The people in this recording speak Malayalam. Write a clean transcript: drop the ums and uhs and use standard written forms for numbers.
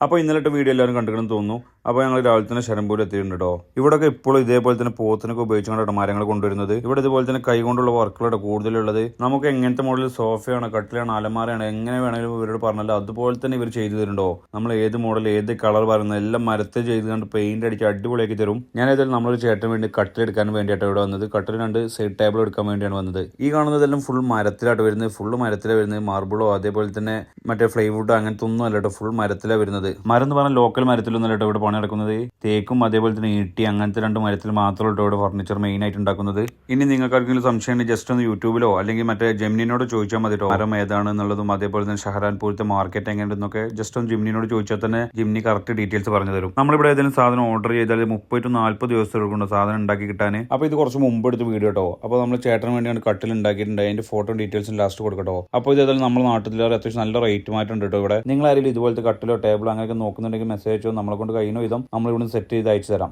അപ്പോൾ ഇന്നലത്തെ വീഡിയോ എല്ലാവരും കണ്ടിട്ടുണ്ടെന്ന് തോന്നുന്നു. അപ്പോൾ ഞങ്ങൾ രാവിലെ തന്നെ ശരംപൂർ എത്തിയിട്ടുണ്ട് കേട്ടോ. ഇവിടെയൊക്കെ ഇപ്പോഴും ഇതേപോലെ തന്നെ പോത്തിനൊക്കെ ഉപയോഗിച്ചുകൊണ്ടാണ് മരങ്ങൾ കൊണ്ടുവരുന്നത്. ഇവിടെ ഇതുപോലെ തന്നെ കൈ കൊണ്ടുള്ള വർക്കുകളുടെ കൂടുതലുള്ളത്. നമുക്ക് എങ്ങനത്തെ മോഡൽ സോഫയാണ്, കട്ടിലാണ്, അലമാരയാണ്, എങ്ങനെ വേണമെങ്കിലും ഇവരോട് പറഞ്ഞാൽ അതുപോലെ തന്നെ ഇവർ ചെയ്തു തരുന്നുണ്ടോ. നമ്മൾ ഏത് മോഡൽ ഏത് കളർ പറയുന്നത് എല്ലാം മരത്തിൽ ചെയ്ത് കണ്ട് പെയിന്റ് അടിച്ച് അടിപൊളിയാക്കി തരും. ഞാൻ ഏതായാലും നമ്മളൊരു ചേട്ടന് വേണ്ടി കട്ടിൽ എടുക്കാൻ വേണ്ടിയിട്ടാണ് ഇവിടെ വന്നത്. കട്ടിൽ 2 സൈഡ് ടേബിൾ എടുക്കാൻ വേണ്ടിയാണ് വന്നത്. ഈ കാണുന്നതെല്ലാം ഫുൾ മരത്തിലായിട്ട് വരുന്നത്. ഫുള്ള് മരത്തിലാണ് വരുന്നത്. മാർബിളോ അതേപോലെ തന്നെ മറ്റേ ഫ്ലൈവുഡോ അങ്ങനത്തെ ഒന്നും അല്ല കേട്ടോ. ഫുൾ മരത്തിലാണ് വരുന്നത്. മരം എന്ന് പറഞ്ഞാൽ ലോക്കൽ മരത്തിലൊന്നും അല്ല ഇവിടെ പണി നടക്കുന്നത്. തേക്കും അതേപോലെ തന്നെ ഈട്ടി അങ്ങനത്തെ 2 മരത്തിൽ മാത്രമേ ഇവിടെ ഫർണിച്ചർ മെയിൻ ആയിട്ട് ഉണ്ടാക്കുന്നത്. ഇനി നിങ്ങൾക്ക് ആർക്കെങ്കിലും സംശയം ഉണ്ടെങ്കിൽ ജസ്റ്റ് ഒന്ന് യൂട്യൂബിലോ അല്ലെങ്കിൽ മറ്റേ ജെമിനിനോട് ചോദിച്ചാൽ മതി കേട്ടോ. മരം ഏതാണ് എന്നുള്ളതും അതേപോലെ തന്നെ ഷഹറാൻപൂരത്തെ മാർക്കറ്റ് എങ്ങനെയെന്നൊക്കെ ജസ്റ്റ് ഒന്ന് ജിമ്നിനോട് ചോദിച്ചാൽ തന്നെ ജിമ്നി കറക്റ്റ് ഡീറ്റെയിൽസ് പറഞ്ഞു തരും. നമ്മളിവിടെ ഏതെങ്കിലും സാധനം ഓർഡർ ചെയ്താൽ 30 to 40 ദിവസം എടുക്കുന്നുണ്ട് സാധനം ഉണ്ടാക്കി കിട്ടാൻ. അപ്പോൾ ഇത് കുറച്ച് മുമ്പ് എടുത്ത് വീഡിയോ കേട്ടോ. അപ്പോൾ നമ്മൾ ചേട്ടന് വേണ്ടിയാണ് കട്ടിൽ ഉണ്ടാക്കിയിട്ടുണ്ട്. അതിന്റെ ഫോട്ടോ ഡീറ്റെയിൽസും ലാസ്റ്റ് കൊടുക്കട്ടോ. അപ്പോൾ ഇത് ഏതായാലും നമ്മുടെ നാട്ടിൽ അത്യാവശ്യം നല്ല റേറ്റ് മാറ്റം കേട്ടോ. ഇവിടെ നിങ്ങൾ ആരെങ്കിലും ഇതുപോലത്തെ കട്ടിലോ ടേബിളോ അങ്ങനെയൊക്കെ നോക്കുന്നുണ്ടെങ്കിൽ മെസ്സേജോ നമ്മളെ കൊണ്ട് കഴിയുന്ന വിധം നമ്മൾ ഇവിടെ സെറ്റ് ചെയ്ത് അയച്ചു തരാം.